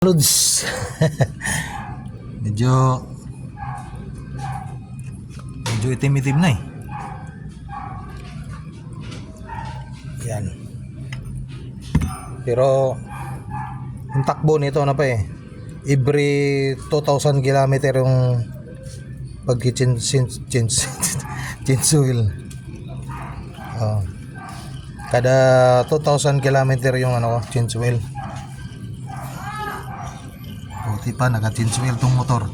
Lods. medyo itim-itim na eh. Yan. Pero yung takbo nito ano pa eh, every 2,000 kilometer yung change oil. Kada 2,000 kilometer yung ano ko, change oil. Buti pa naka-change oil tong motor.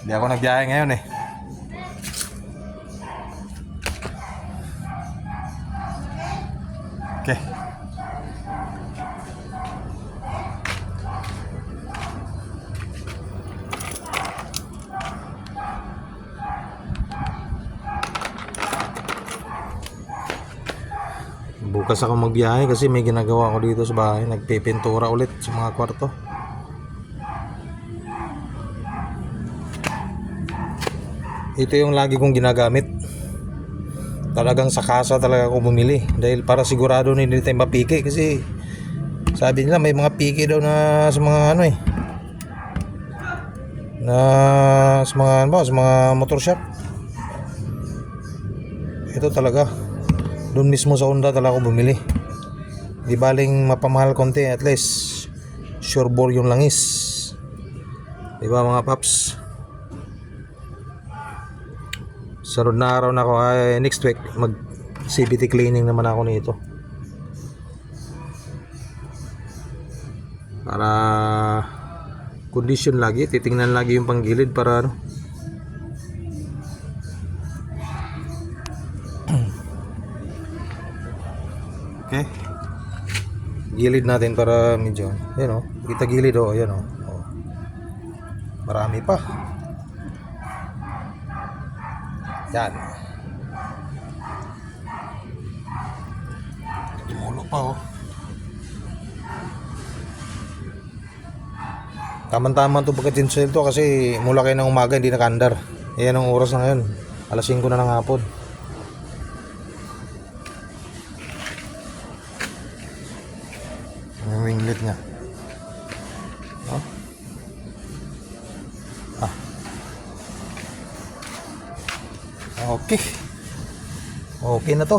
Hindi ako nagbiyahe ngayon eh. Okay. Bukas ako magbiyahe kasi may ginagawa ko dito sa bahay. Nagpipintura ulit sa mga kwarto. Ito yung lagi kong ginagamit. Talagang sa kasa talaga ako bumili. Dahil para sigurado na hindi tayo mapiki. Kasi sabi nila may mga piki daw na sa mga ano eh, na sa mga motor shop. Ito talaga doon mismo sa Honda talaga ako bumili. Di baling mapamahal konti, at least sure bore yung langis. Diba mga paps? Sunod na araw na ako ay next week mag CVT cleaning naman ako nito. Para condition lagi, titingnan lagi yung panggilid para ano. Okay. Gilid natin para medyo, yan o, kita gilid o, yan o. Marami pa. Yan. Tumulo pa oh. Tama-tama ito pagka-tinsel to kasi mula kayo ng umaga hindi nakandar. Ayan ang oras na ngayon. Alas 5 na ng hapon. Ang winglet niya. Oh. Okay. Okay na to.